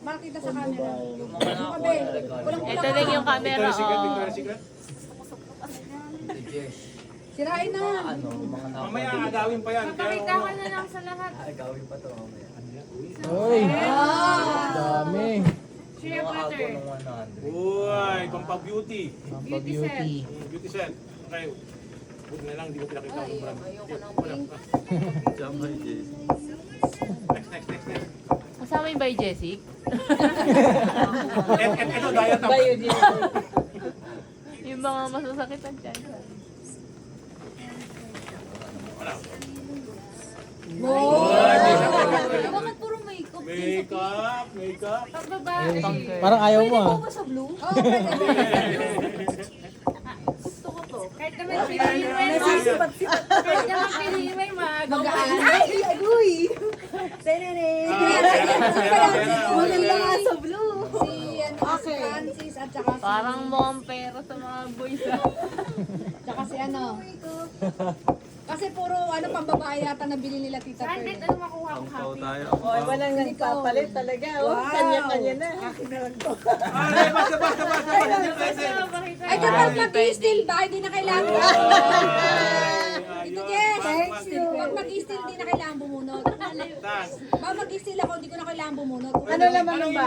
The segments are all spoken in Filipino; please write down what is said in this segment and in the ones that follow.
Makita sa camera. Yung mga Kabe, kulang-kulang. Ito din yung camera. Victoria's Secret. Sirain na. ano, mga Mamaya agawin pa yan. Papakita ko na lang sa lahat. agawin pa to mamaya. Uy! Dami! Shea Mga ako butter. ng 100. Uy, pampa-beauty. Pampabeauty. Beauty set. Okay. Huwag na lang, di ko pinakita ang brand. Ayoko ng Wala. pink. Jamba Jess. Next. Kasama yung by Jessic. Ito, diet up. Yung mga masasakitan dyan. Wala. Bakit puro makeup? Makeup. Pag babae. Parang ayaw mo ah. Sa blue? Oo, pwede. Gusto ko to. Kahit naman piliin mo yung kahit naman piliin mo yung maaga. Ay, agoy! Tenene! Maganda nga sa blue. Si Francis at saka si... Parang mukhang pera sa mga boys. Tsaka si ano. Kasi puro ano pambabae yata nabili nila Tita Saan Pearl. ano makuha ko happy? Oy, walang nagpapalit talaga. Oh, kanya-kanya na. Ay, basta. Ay, kapag mag-i-steal ba, hindi na kailangan. Dito, Jess. Pag mag-i-steal, hindi na kailangan bumunot. Pag mag-i-steal ako, hindi ko na kailangan bumunot. Ano naman ang ba?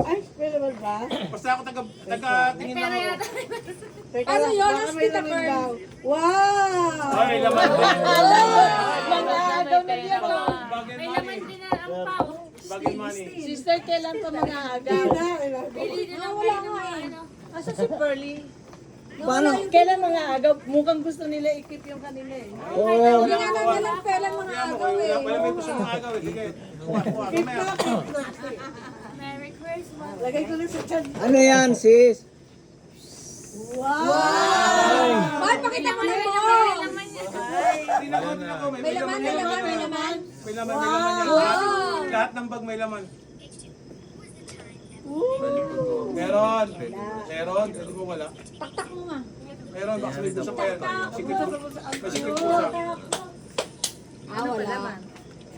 Ay, Pwede ba ba? basta ako taga-tingin lang ako. Ano yun? Ang Tita Pearl. Wow! Ay, laman din. Mga agaw na diyan. Bagay May money. laman din na ang pao. Bagay money. Sister, kailan pa mga agaw? Pili na lang Wala kayo ng nga mga eh. ano. Asa si Pearly? Paano? Kailan mga agaw? Mukhang gusto nila ikip yung kanila eh. Hindi nga na nilang pelan mga Kaya mo, agaw eh. wala may gusto mong agaw. Sige, kuha. Mamaya. Merry Christmas. Lagay ko na sa chan. Ano yan, sis? Bakit pakita mo na mo? Laman niya. Tingnan ko. May laman, may laman, may laman. May laman yan. Wow! Lahat ng bag may laman. Meron. Hindi ko wala. Taktak mo nga. Meron, baka may pusa pa yan. May secret pusa. Ah, wala.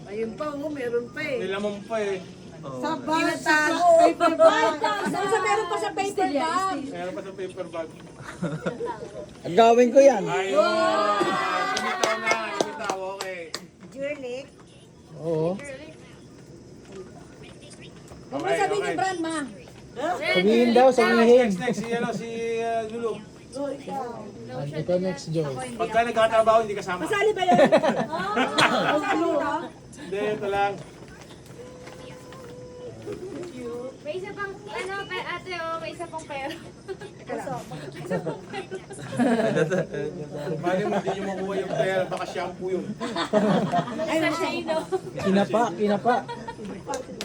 Ayun pa, meron pa eh. May laman pa eh. Sa paper bag. Sa meron pa sa paper bag. Meron pa sa paper bag. Gawin ko yan. Ayun. Imitaw, okay. Jurlik. Oo. Huwag mo sabihin yung brand, ma. Sabihin daw, sabihin. Next, si Lulu. Ito next, Joy. Pagka nagkatrabaho, hindi kasama. Masali ba yun? Masali ba? Hindi, ito lang. May isa pang, ano, ate, oh, may isa pang pera. Mali mo, hindi nyo makuha yung pera. Baka shampoo yun. Sa Shino. Kinapa.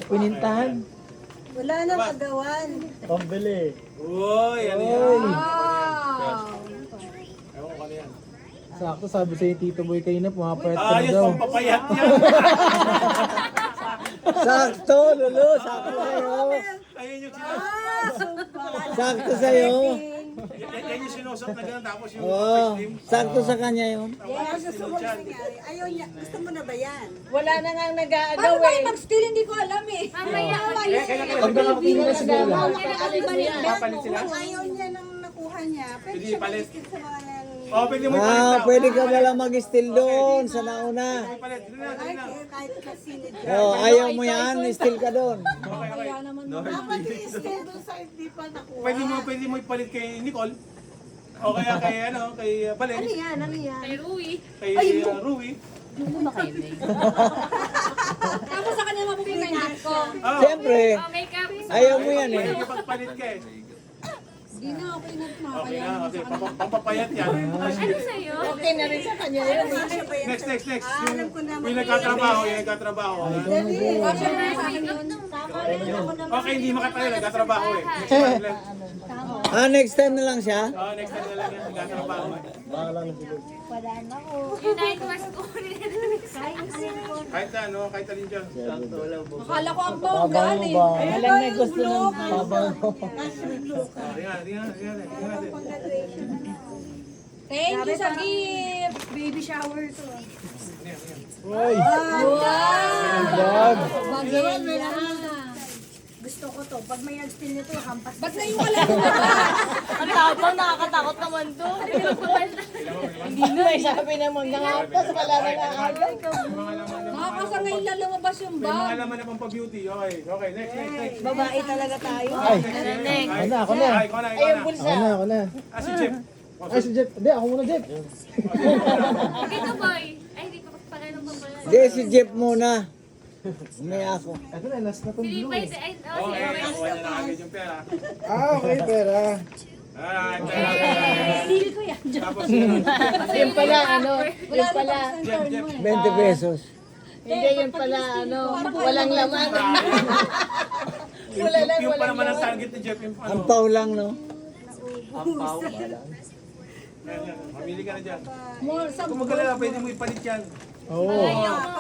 Pinintahan. Wala nang agawan. Pambili. Uy, ano yan? Wow! Ewan ko ano yan. Sakto sabi sa'yo, Tito Boy kayo na, pumapayat ka na Ayos, daw. pampapayat yan. Sakto, Lolo. Sakto sa'yo. Ayun yung sinusot. Sakto sa'yo. Yan yung sinusot na gano'n. Tapos yung Oo. steam. Sakto sa kanya yun. Ayaw niya. Gusto mo na ba yan? Wala na nga nag-aagaw Paano ba eh. yung mag-steal? Hindi ko alam eh. Mamaya, Pag nakatingin na siguro. Papalit sila? Ayaw niya nang nakuha niya. Pwede Hindi, siya palit. mag-skip sa mga yan. Oh, pwede mo ipalit daw. Pwede ka wala mag-steal doon sa nauna. Ipalit. Dito na. Kahit kasinid dyan. Oh, ayaw mo yan, steal ka doon. Okay. Kaya naman mo. Dapat i-steal doon sa hindi pa nakuha. Pwede mo ipalit kay Nicole. O kaya kay kay Balen. Ano yan? Ano yan? kay Rui. Kay Rui. Tapos sa kanya mabubing na yung ko. Oh, Siyempre, Oh, makeup. ayaw mo yan eh. pwede pagpalit ka eh. Hindi na, okay na. Okay Kaya na, okay. Pampapayat yan. Ano sa'yo? Okay na rin sa kanya yun. Next. Alam ko na Yung nagkatrabaho. Kasya na sa akin yun. Okay, hindi makatayo, nagkatrabaho eh. Next time na lang siya. Oh, next time na lang yan, nagkatrabaho eh. Yung 9 was ko. Kahit alin dyan. Akala ko ang bonggaan eh. Alam na gusto ng babang ko. Tingnan natin. Thank you sa gift. Baby shower to. Uy, Wow! bag. Bagay na. gusto ko to. Pag may steel nito, hampas. Ba't na yung wala mo ba? Ang tabang, nakakatakot naman to. Hindi na, may sabi naman, nangapas pala na agaw. Nakakasangay na lumabas yung May mga bag. laman na pang pa-beauty. Okay, okay. Next. Babae talaga tayo. Next. Ako na, ako na. Ay, ikaw na, ikaw na. Bulsa. Ako na. Ah, si Jeff. Ay, si Jeff. Hindi, ako muna, Jeff. Dito, boy. Ay, hindi pa pakailan pa pala. Hindi, si Jeff muna. May ako. Ito na, last na tong Si blue Levi, eh. ay, Okay, nakuha niya na agad yung pera. Okay, pera. Ah, pera. Deal ko yan. Tapos, Yung pala, ano, Wala yung pala, na Jeff, Jeff. 20 pesos. hindi yung pala, ano, walang laman. Wala lang, Yung pa walang naman ang laman. target ni Jeff yung ano. Ang pau lang, no? Ang pao, malang. Mamili ka na dyan. More, sa Kung magalala, pwede mo ipalit yan. Oo.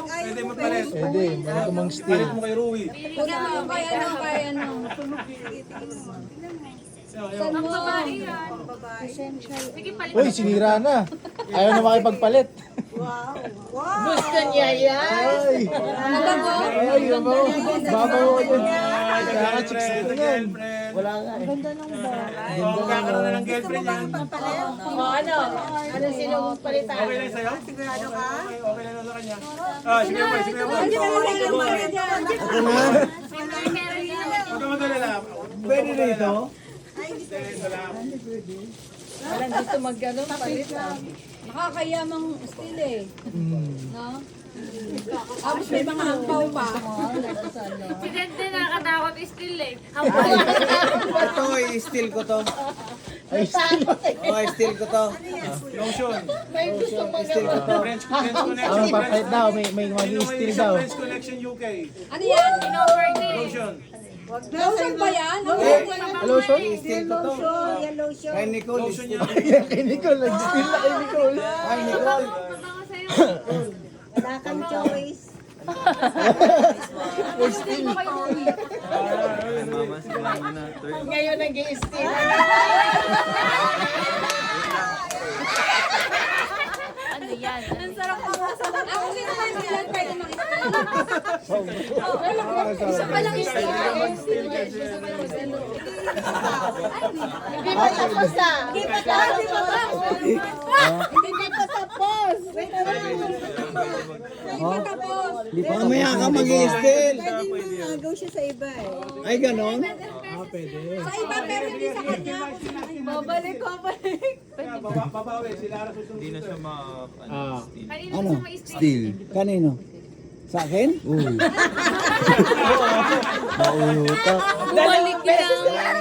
Pwede mo palit. Pwede, meron ko mang steal. Palit mo kay Rui. Huwag mo, kaya ano, kaya ano. Saan mo? Sige, palit. Uy, sinira na. Ayaw na makipagpalit. Gusto niya yan. Ay! Ay, babaw. Babaw ko yun. Kaya chicks na yan. Girlfriend. Wala nga eh. Oo, magkakaroon na ng girlfriend yan. O ano, ano sino mong palitan? Okay lang sa'yo? Sigurado ka? Okay lang sa kanya. Ah, sige po, sige po. Ako na? Huwag ka magalala. Pwede rito? Ito lang. Walang gusto mag-ano, palit. Nakakayamang style eh. No? Tapos may mga hampaw pa. Si Ganda nakakatakot still eh. Ito, i-steal ko to. Ay, steal. Oh, i-steal ko to. Lotion. May gusto I-steal ko to. French Connection. Ano, papalit daw. May mag-steal daw. French Connection UK. Ano yan? Lotion. Lotion ba yan? Lotion? I-steal ko to. Kay Nicole. Lotion yan. Kay Nicole. Nag-steal na kay Nicole. Kay Nicole. Mabango sa'yo. Mama, si mama na. Turn. Ngayon nag-i-steal. Ano yan? Ako sino ba yung ilan pwede mag-style? Isa pa lang style. Isa pa lang style. Hindi pa tapos na. Hindi pa tapos. Hindi pa tapos. Mamaya ka mag-i-steal. Agaw siya sa iba eh. Ay, ganon? Sa iba pero hindi sa kanya. Babalik. Kaya babawi. Sila ara susunod. Hindi na siya ma-steal. Kanina Ano? gusto may still. Kanino? Sa akin? Nauutak. Bumalik ka lang.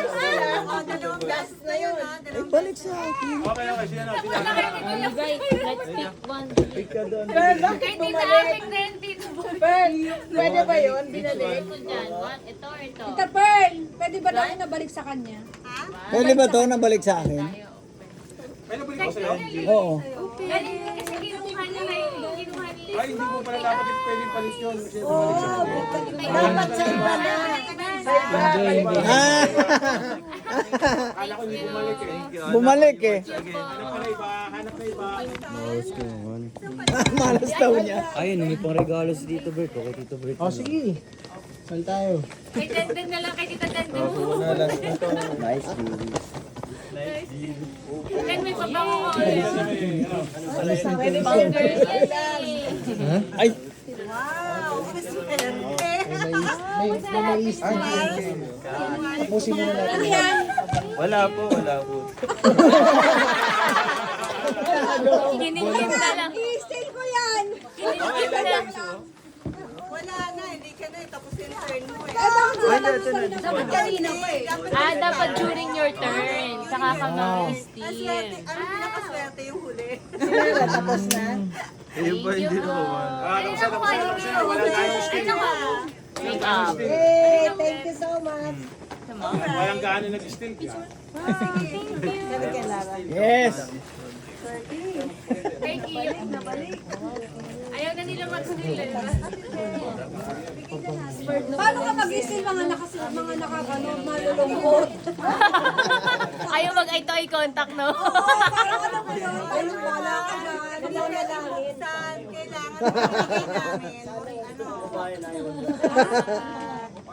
Last na yun. Ay, balik sa akin. Okay, okay. Sila na. Sila na. Guys, let's pick one. Pearl, bakit Kay Tita bumalik? Amik din, Tita. Pearl, pwede ba yun? Binalik? Ito dyan. One, ito or ito? Tita Pearl, pwede ba namin nabalik sa kanya? Pwede ba to nabalik sa akin? May nabalik ko sa'yo? Oo. Kasi kinuha niya na yung kinuha niya. Ay, hindi mo pala dapat pwedeng palit yun. Kasi bumalik siya. Dapat sa iba na. Ah! Akala ko hindi bumalik eh. Bumalik eh. Hanap ka na iba. Hanap na iba. Malas daw niya. Ayun, may pang regalo si Tito Bert. Okay, Tito Bert. O, sige. Sal tayo. Kay Tenden na lang, kay Tita Tenden. Una lang ito. Nice, baby. Then may pabango ko ulit. Pwede ba yung girls lang? Ay! May steal. Tapusin muna natin. Wala po, wala po. Kinigil ka lang. I-style ko yan! Okay lang lang siya. Dapat kanina pa eh. Ah, dapat during your turn. Saka ka mag-steal. Tapos na. Ayun pa, hindi na po. Ah, tapos na, tapos na, tapos na. Wala tayong skill. Make up. Thank you so much. Walang gaano nag-steal. Yes! Kay Kim. Ayaw na nila mag-steal eh. Paano ka mag-style mga malulungkot? Ayaw mag-eye-to-eye contact, no? Parang ano ba yun? Ano wala ka na? Ano na lang?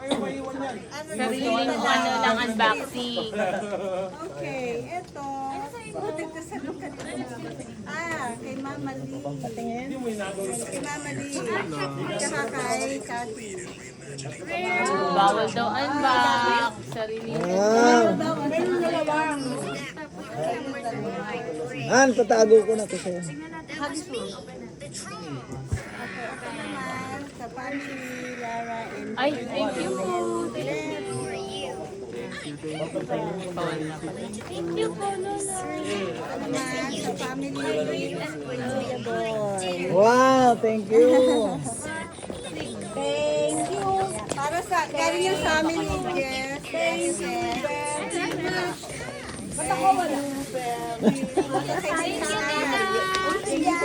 kayo maiwan yan. Sariling ano lang unboxing. Okay, eto. Nagkasalong ka dito. Kay Mama Lee. Hindi mo inagaw rin. Kay Mama Lee. Tsaka kay Cathy. Bawal daw unbox. Sariling. Wow. Han, patago ko na to sa'yo. Naman sa family, Lara and Ay, thank you po. Thank you po, Lola. naman sa family and Kuya Boy. Wow, thank you. Thank you. Para sa, galing yung family, Jess. Thank you. Ba't ako wala? Thank you, Tita.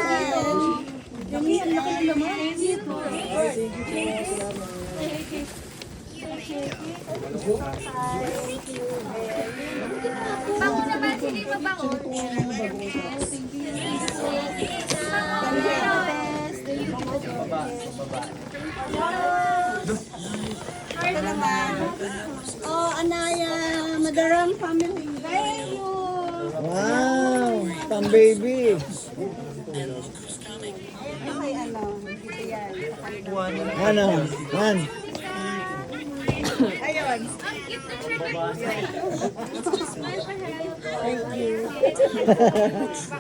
Yung laki ng laman. Thank you po. Bango naman, sige mabango. Ito naman. Oh, Anaya, Madarang family. Thank you. Wow, pang baby. Ito kay ano, dito yan. Ano? Han. Ayun.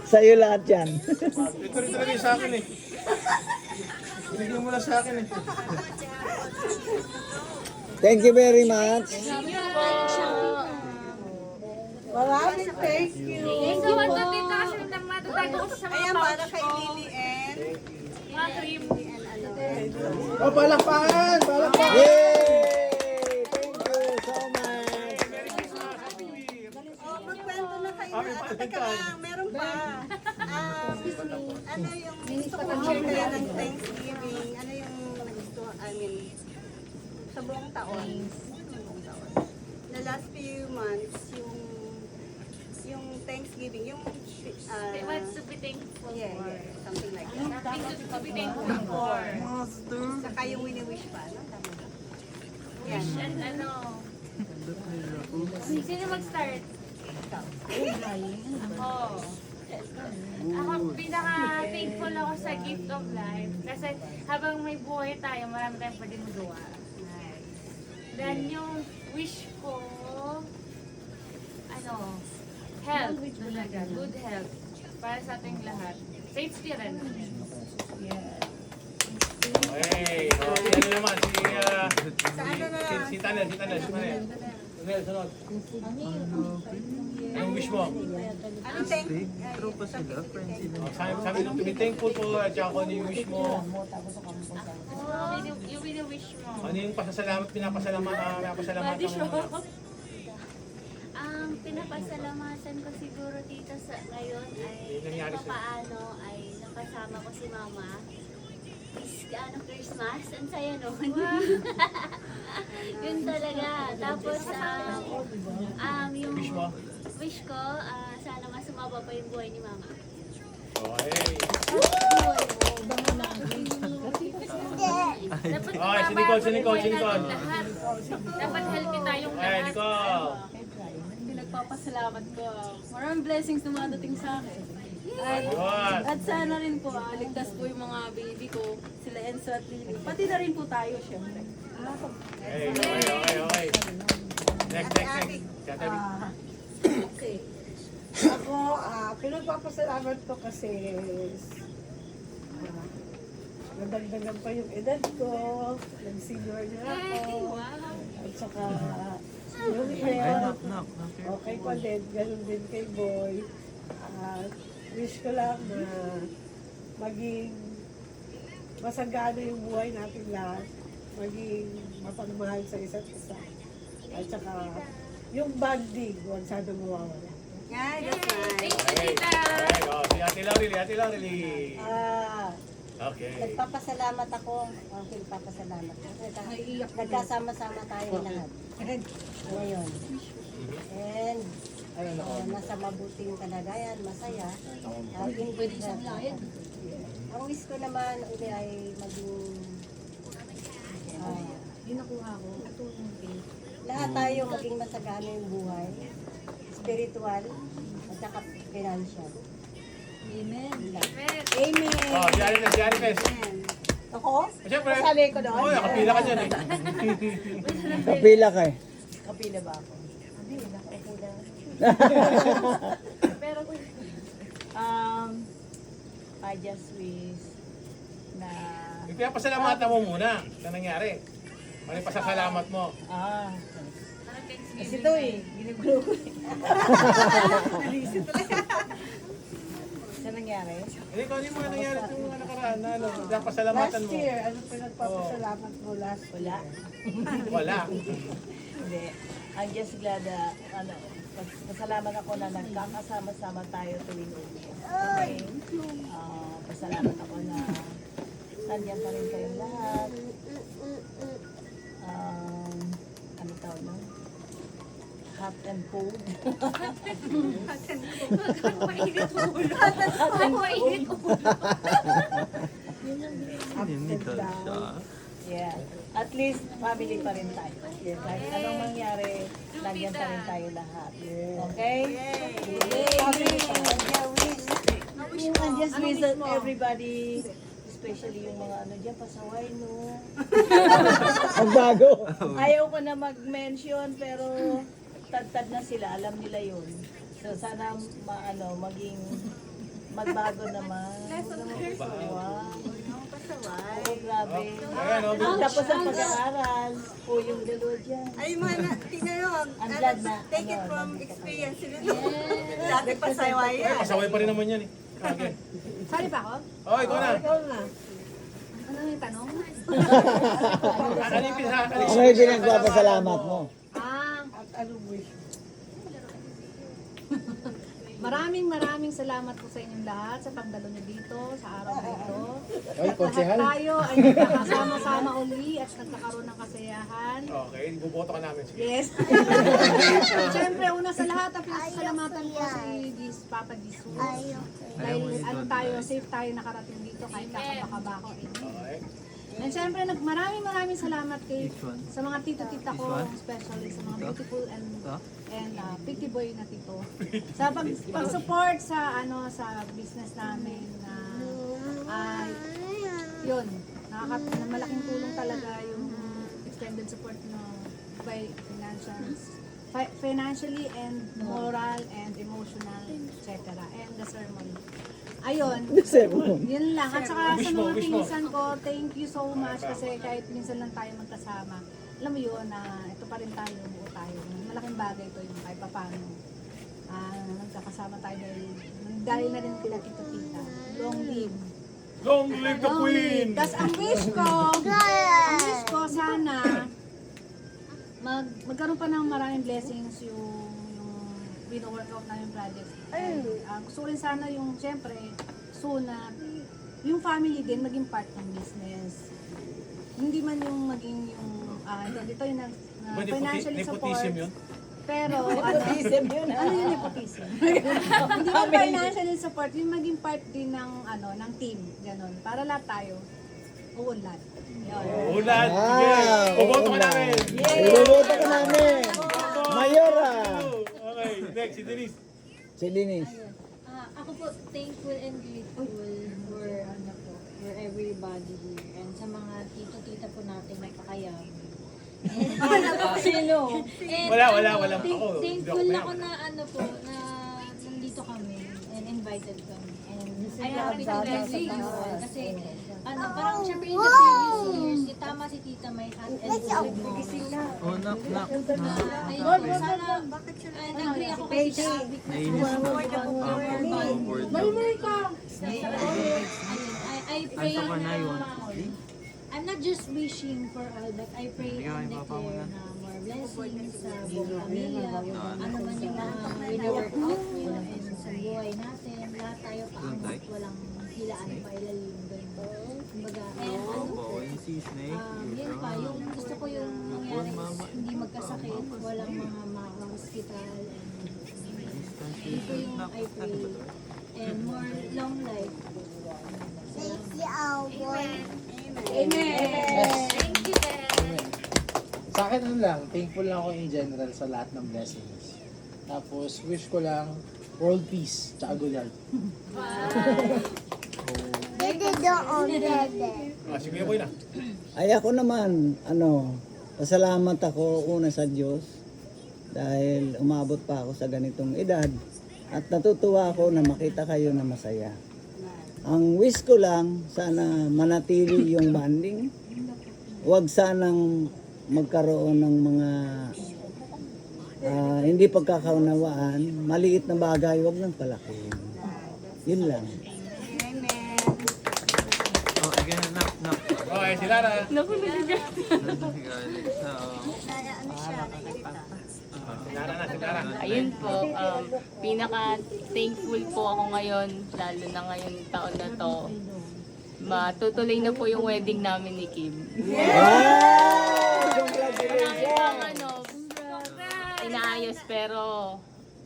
Sa'yo lahat yan. Ito rin talaga yung sa akin eh. Binigyan mo na sa akin eh. Thank you very much. Maraming thank you. Thank you, Tita. Kasi nang matatago ko sa mga Ayan, pouch para kay ko. Lily and Mga cream. Oh, palakpakan! Palakpakan! Yay! Thank you so much. oh, magkwento na kayo na. Teka lang, meron pa. Ano yung gusto ko share kayo ng Thanksgiving? Ano yung nagustuhan, sa buong taon? The last few months, yung Thanksgiving, yung They want to be thankful yeah, for. something like that. Something to be thankful for. Saka yung wini-wish pa, no? Tama ba? Yan. And ano, sino mag-start? Oh. Ako, pinaka-thankful ako sa gift of life. Kasi habang may buhay tayo, marami tayong pwede magawa. Then yung wish ko, ano, health talaga, good health. Para sa ating lahat. Safety rin. Hey, okay, ano naman, Sa ano na lang? si Tanel. Tanel, sunod. Anong wish mo? Anong Sabi nung to be thankful po, at saka kung ano yung wish mo, Yung wini-wish mo. ano yung pinapasalamatan mo? Ang pinapasalamatan ko siguro dito sa ngayon ay nangyari kahit paano ay nakasama ko si Mama. Christmas, ang saya nun. Yun talaga. Tapos, yung Wish mo? wish ko, sana mas sumaba pa yung buhay ni Mama. Okay. Dapat Okay, si Nicole. lahat. Dapat healthy tayong Ay, lahat. Nicole. Pinagpapasalamat ko. Maraming blessings na madating sa akin. Ayun. At sana rin po, ligtas po yung mga baby ko, sila Enzo at Lily. Pati na rin po tayo, syempre. Okay. Next. Ako, pinagpapasalamat ko kasi nadagdagan pa yung edad ko, nag-senior na ako, at saka yung health, okay pa din, ganun din kay Boy. Wish ko lang na maging masagana yung buhay natin lahat, maging mapagmahal sa isa't isa, at saka yung bonding, huwag sana mawawala. Thank you, Tita. Si Ate Laureli. Okay. Nagpapasalamat ako. Okay, nagpapasalamat. Nagkasama-sama tayo lahat. Ngayon. And nasa mabuting kalagayan, masaya. Pwede siyang layan. Ang wish ko naman uli ay maging Yung nakuha ko, ito yung pay. Lahat tayo maging masagana yung buhay. Spiritual at saka financial. Amen. Amen. Amen. Oh, Diary Fest. Ako? Siyempre. Kasali ko doon. Oh, nakapila ka dyan eh. Kapila ka eh. Kapila ba ako? Hindi, nakaupo lang. Pero I just wish na Ipinapasalamatan mo muna sa nangyari. Ano yung pasasalamat mo? parang Thanksgiving. kasi ito eh, ginugulo ko eh. Sa nangyari? Hindi ko ano yung mga nangyari sa mga nakaraan na ano, pinapasalamatan Last mo. year, ano pinagpapasalamat mo last Wala. Wala. Hindi. I'm just glad na, pasalamat ako na nagkakasama-sama tayo tuwing uwi. Okay? Pasalamat ako na nandiyan pa rin kayong lahat. Ano tawag nun? Hot and cold. Mainit ulo. Mainit ulo. Yeah. At least, family pa rin tayo. Kahit anong mangyari, nandiyan pa rin tayo lahat. Okay? Family pa rin. And just wish that everybody, especially yung mga ano dyan, pasaway, no? Ang bago. Ayaw ko na mag-mention, pero tad-tad na sila, alam nila yun. So sana magbago naman. Pasaway. Oo, grabe. Ayan, oh. Tapos ang pag-aaral, po yung dalawa dyan. Ay, mga tingnan nyo. Ang glad na. Take it from experience. Dati pa sa Ay, pasaway pa rin naman yan eh. Okay. Sali pa ako? Oh, ikaw na. Ano yung tanong? Ano yung Ano yung pinagpapasalamat mo? At anong wish? Maraming salamat po sa inyong lahat sa pagdalo niyo dito sa araw na ito. Ay, At konsehal. lahat tayo ay nagkakasama-sama uli at nagkakaroon ng kasayahan. Okay, buboto ka namin. Sige. Yes. Siyempre, una sa lahat, ang pinasalamatan ko si Papa Jesus. Dahil ano tayo, safe tayo nakarating dito kahit kakabaka-bako. Okay. And syempre, maraming salamat kay sa mga tito-tita ko, especially sa mga beautiful and pretty boy na tito. Sa pag-support sa sa business namin na yun, malaking tulong talaga yung extended support by financially and moral and emotional, etc. And the sermon. Ayun, yun lang. At saka sa mga pinsan ko, thank you so much kasi kahit minsan lang tayo magkasama, alam mo yun na ito pa rin tayo, buo tayo. Malaking bagay ito yung kahit paano. Nagkakasama tayo dahil na rin kila tito-tita. Long live. Long live the Queen! Tapos ang wish ko sana magkaroon pa ng maraming blessings yung wino-workout namin projects. Gusto ko rin sana yung, siyempre, soon na yung family din maging part ng business. Hindi man yung maging yung, dito yung financially support. Nepotism yun? Pero, Nepotism yun, ano yung nepotism? Hindi man financially support, yung maging part din ng, ng team, ganun. Para lahat tayo, uunlad. Ulan! Sige! Buboto ka namin! Ibubuto ka namin. Mayora. Okay, next, si Denise. Si Denise. Ako po thankful and grateful for everybody here and sa mga tito-tita po natin na pakayam. Sino? Wala. Ako, Thankful joke na ako yan. na na nandito kami and invited kami. And Ay, happy to happy bless you to all. Kasi parang syempre in the previous years, tama si tita may hot and cold moments. Oh, knock. Ayun, sana, nag-agree ako kasi sabi ko, I pray na, I'm not just wishing for all, but I pray and declare na more blessings sa buong pamilya, ano man yung mga wina-workout mo and sa buhay natin, lahat tayo paangat, walang hilaan pa ilalim ganun. Kumbaga, and yun pa, yung gusto ko yung nangyari is hindi magkasakit, walang mga hospital and yun po yung I pray and more long life. Amen. Thank you, Dad. Sa akin ano lang, thankful lang ako in general sa lahat ng blessings. Tapos wish ko lang world peace, tsaka good health. Sige, boy na. Ay ako naman, pasalamat ako una sa Diyos dahil umabot pa ako sa ganitong edad at natutuwa ako na makita kayo na masaya. Ang wish ko lang, sana manatili yung bonding. Huwag sanang magkaroon ng mga hindi pagkakaunawaan. Maliit na bagay, huwag nang palakihin. Yun lang. Oh, again, knock, knock. Okay, si Lara. Naku, naligaw. Si Lara. Ayun po, pinaka-thankful po ako ngayon, lalo na ngayong taon na to. Matutuloy na po yung wedding namin ni Kim. Marami pang inaayos pero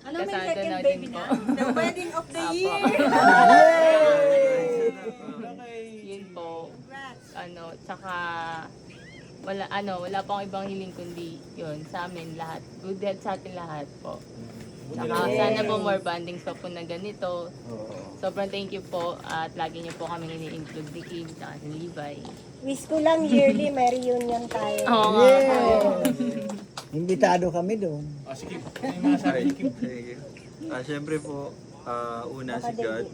kasado na din po. The wedding of the year! Yun po. Tsaka wala pang ibang hiling kundi yun sa amin lahat. Good health sa atin lahat po. Tsaka sana po more bandings pa po na ganito. Sobrang thank you po at lagi niyo po kami ini-include ni Kim tsaka si Levi. Wish ko lang yearly may reunion tayo. Oo nga. Imbitado kami doon. Sige, ano yung mga sabi ni Kim? Sige. Siyempre po, una si God.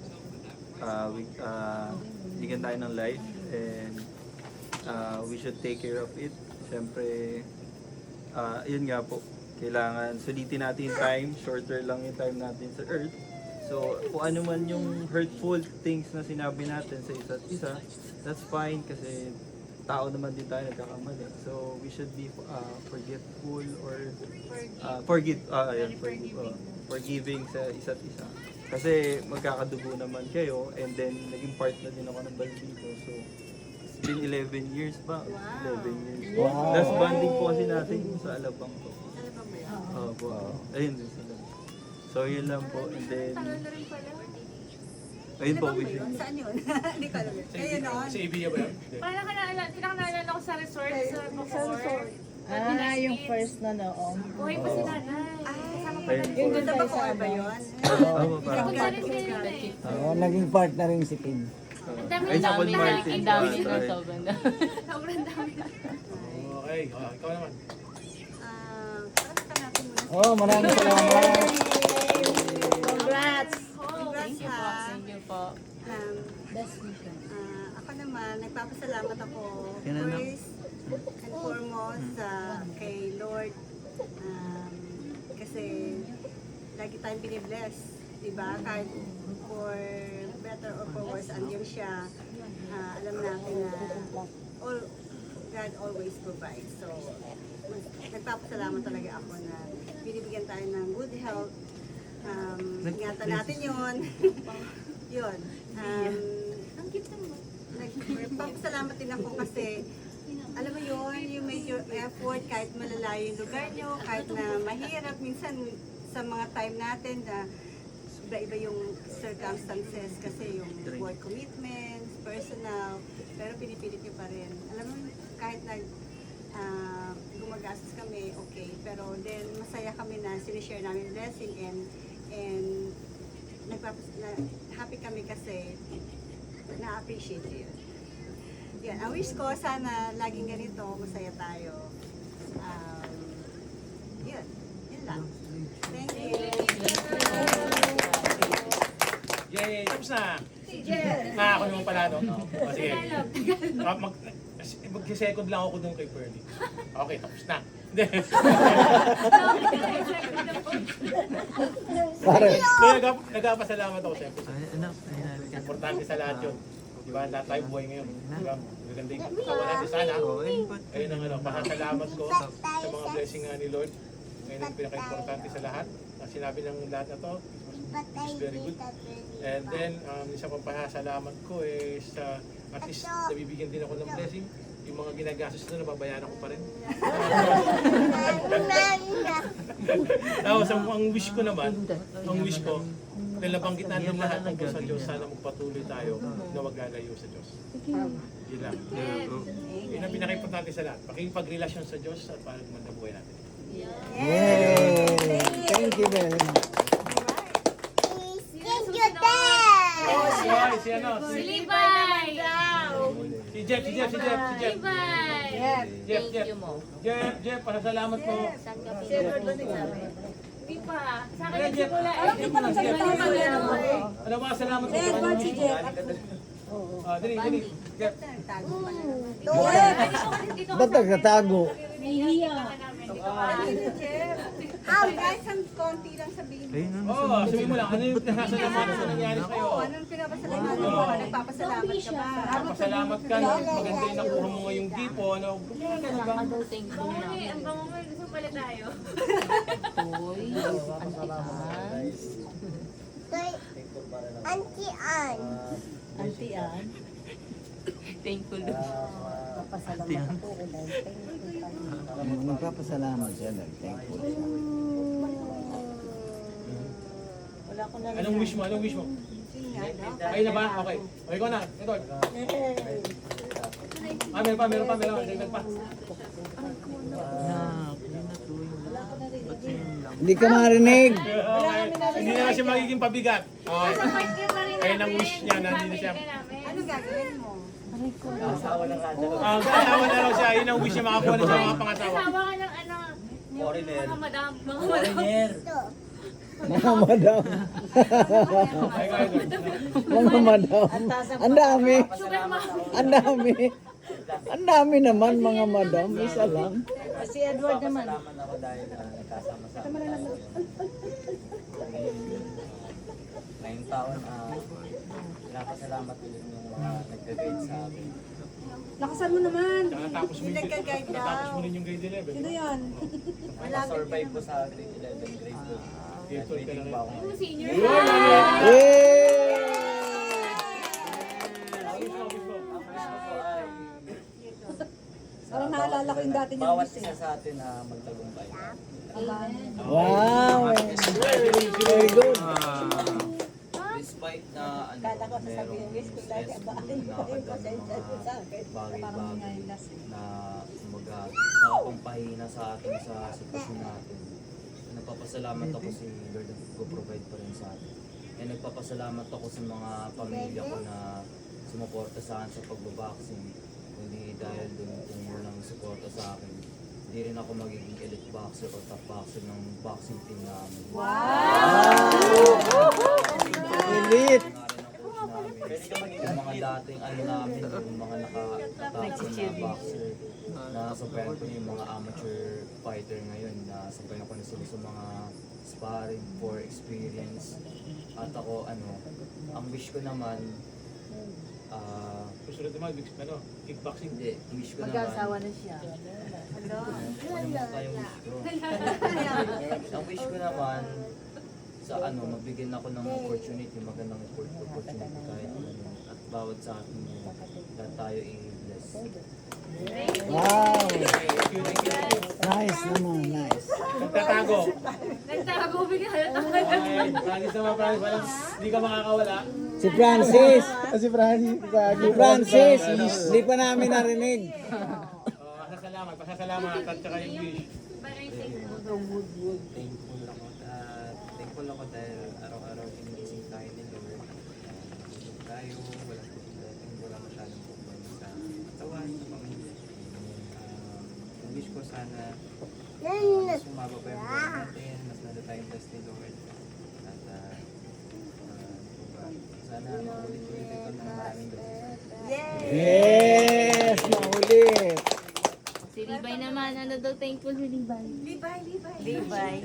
Bigyan tayo ng life and we should take care of it. Siyempre, yun nga po, kailangan sulitin natin yung time, shorter lang yung time natin sa earth. So, kung ano man yung hurtful things na sinabi natin sa isa't isa, that's fine kasi tao naman din tayo nagkakamali. So, we should be forgetful or forgiving sa isa't isa. Kasi magkakadugo naman kayo and then naging part na din ako ng baldito. So, it's been 11 years pa. 11 years. Wow. Last bonding po kasi natin sa Alabang po. Po. Ayun din sa Alabang. So, yun lang po. And then, ayun po, wishing. Saan yun? Hindi ko alam. Kayo noon? Si Ibiya ba yun? Parang naalala ko sa resort sa before. Yung first na noon. Buhay pa si nanay. Kasama pa Ayun po. Yung ganda ba ko ba yun? Parang. Punta rin si Levi. Naging part na rin si Kim. Ay, sa Ang Paul Martin. dami na sobrang dami. Sobrang dami. Okay, ikaw naman. Pakita natin muna. Oh, maraming salamat. Congrats! Thank you po. Thank you po. Ako naman, nagpapasalamat ako first and foremost kay Lord kasi lagi tayong binibless, diba? Kahit for better or for worse, andiyan siya. Alam natin na God always provides. So, nagpapasalamat talaga ako na binibigyan tayo ng good health. Ingatan natin yun. Yun. Nagpapasalamat din ako kasi alam mo yun, you make your effort kahit malalayo yung lugar nyo, kahit na mahirap. Minsan sa mga time natin na iba-iba yung circumstances kasi yung work commitments, personal, pero pinipilit nyo pa rin. Alam mo, kahit na gumagastos kami, okay, pero then masaya kami na sinishare namin blessing and happy kami kasi na-appreciate yun. Yan, ang wish ko sana laging ganito, masaya tayo. Yun lang. Thank you. Yay! Tapos na! Ako naman pala, no? O, sige. Mag-second lang ako doon kay Pearly. Okay, tapos na. Hindi. Nagpapasalamat ako siyempre. Importante sa lahat yun. Diba, lahat tayo buhay ngayon. Diba, maganda yung katawan natin sana. Ayun ang pasasalamat ko sa mga blessing ni Lord. Ngayon ang pinaka-importante sa lahat. Sinabi ng lahat na to is very good. And then, isang pang pasasalamat ko is at least nabibigyan din ako ng blessing. Yung mga ginagastos na nababayaran ko pa rin. Tapos ang wish ko naman, dahil nabanggit natin lahat tungkol sa Diyos, sana magpatuloy tayo na wag lalayo sa Diyos. Yun lang. Yun ang pinaka-importante sa lahat. Pakipagrelasyon sa Diyos at para gumanda buhay natin. Yay! Thank you very much. Ay, si ano? Si Libay! Si Jeff. Libay! Thank you mo. Jeff, pasasalamat po. Di pa. Sa akin nagsimula eh. Ano ba, salamat po. Dali. Jeff. Ba't nagtatago? Nahihiya. Guys, ang konti lang sabihin mo. Oo, sabihin mo lang, ano yung nasasalamatan sa nangyari sa'yo? Oo, anong pinapasalamat mo? Nagpapasalamat ka ba? Pasalamat ka, maganda yung nakuha mo ngayong tipo, ano? Thank you na. Ay, ang bango mo. Gusto pala tayo. Uy, antikan. Antian. Thankful. Magpapasalamat siya dahil thankful siya. Anong wish mo? Ay na ba? Okay. Okay ko na. Ito. Meron pa. Dagdag pa. Hindi ka marinig. Okay. Hindi na siya magiging pabigat. Okay. Ayun ang wish niya na hindi na siya. Anong gagawin mo? Asawa na raw siya. Ayun ang wish niya makakuha na sa mga pangasawa. Kasama ka ng ano, mga madam. Mga madam. Mga madam. Ay, guys. Mga madam. Ang dami. Sugar mama. Ang dami. Ang dami naman mga madam. Isa lang. Si Edward naman. Salamat ako dahil nagkasama sa akin. Ngayong taon, pinapasalamat ulit yung mga nagka-guide sa akin. Lakasan mo naman. Natapos mo rin yung grade 11. Sino yan? Nakasurvive ko sa grade 11, grade 12. Graduating pa ako ngayon. Senior. Yay! Parang naalala ko yung dati niyang Bawat wish isa sa atin na magtagumpay. Wow! Very good. Despite na merong stressful nakakadang mga bagay-bagay na nakapampahina sa atin sa sitwasyon natin. Nagpapasalamat ako si Lord na nag-provide pa rin sa atin. And nagpapasalamat ako sa mga pamilya ko na sumuporta sa akin sa pagbabaksin. Hindi dahil dun kung walang suporta sa akin, hindi rin ako magiging elite boxer o top boxer ng boxing team namin. Elite! Yung mga dating ano namin, yung mga nakatapos na boxer, na sabayan ko yung mga amateur fighter ngayon, na sabayan ko na sila sa mga sparring for experience. At ako, ang wish ko naman, Susunod naman, kickboxing. hindi, wish ko naman, na siya. ano mo kayong wish ko? Ang wish ko naman, sa mabigyan ako ng opportunity, magandang opportunity kahit ano, at bawat sa atin lahat tayo i-bless. Wow! Nice naman, nice. Nagtatago. Nagtago bigla. Okay, promise naman, walang hindi ka makakawala. Si Francis! Si Francis, Si Francis! Hindi pa namin narinig. Pasasalamat at saka yung wish. Thankful ako dahil araw-araw iniisip tayo ni Lord. Tayo, walang problema, wala masyadong problema sa katawan, sa pamilya. Ang wish ko sana mas sumaba pa yung buhay natin, mas nado tayong bless ni Lord. At sana maulit-ulit ito ng maraming blessings. Yes! Maulit! Si Libay naman, ano daw thankful si Libay? Libay.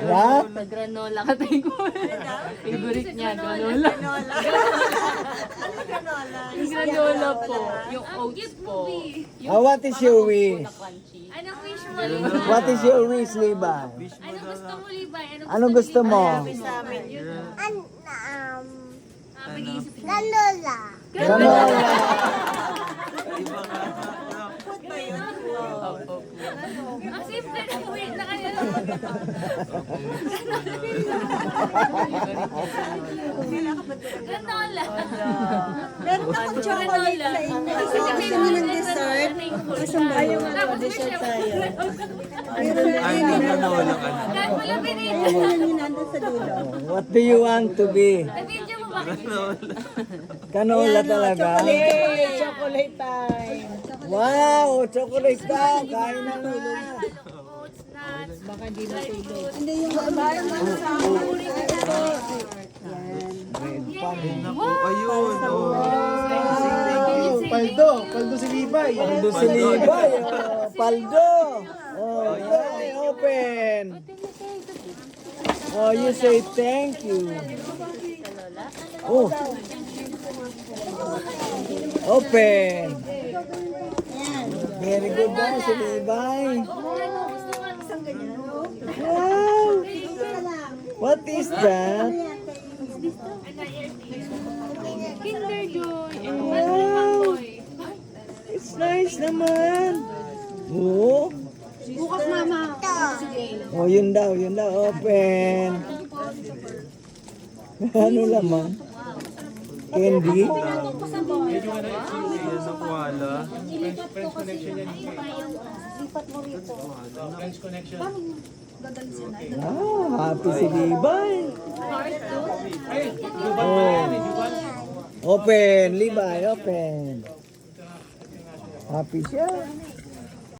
What? Sa granola ka thankful. Favorite niya, granola. Yung granola po, yung oats po. What is your wish? Na crunchy. Anong wish mo, Libay? What is your wish, Liba? Anong gusto mo, Libay? Anong gusto mo? Mag-iisip siya. Granola! Opo. Ang simple na uwi na kayo. Granola. Meron akong chocolate sa inyo. Gusto niyo ng dessert? Ayaw mo dessert tayo. Ay, granola ka na. Kahit wala pinili. Ayun yung nandun sa dulo. What do you want to be? Na-video mo ba? Canola talaga? Yay! Chocolate time. Wow! Chocolate daw! Kain na nga! Oats, nuts, dry fruits. Hindi yung bayan mo sa Naku, ayun. Oh. Paldo! Paldo si Libay! Paldo si Libay! Oh, paldo! Oh, okay, open! Oh, you say thank you. Oh. Open! Very good daw si Libay. Wow! What is that? Kinder Joy. And Wow! Boy. It's nice naman. Oh. Bukas mama. Sige. Oh, yun daw, open. Ano laman? Candy? Yan sa kuwala. Lipat mo rito. Friends connection. Ah, happy si Libay. Ay, Juban pala yan eh, Juban. Open, Libay, open. Happy siya.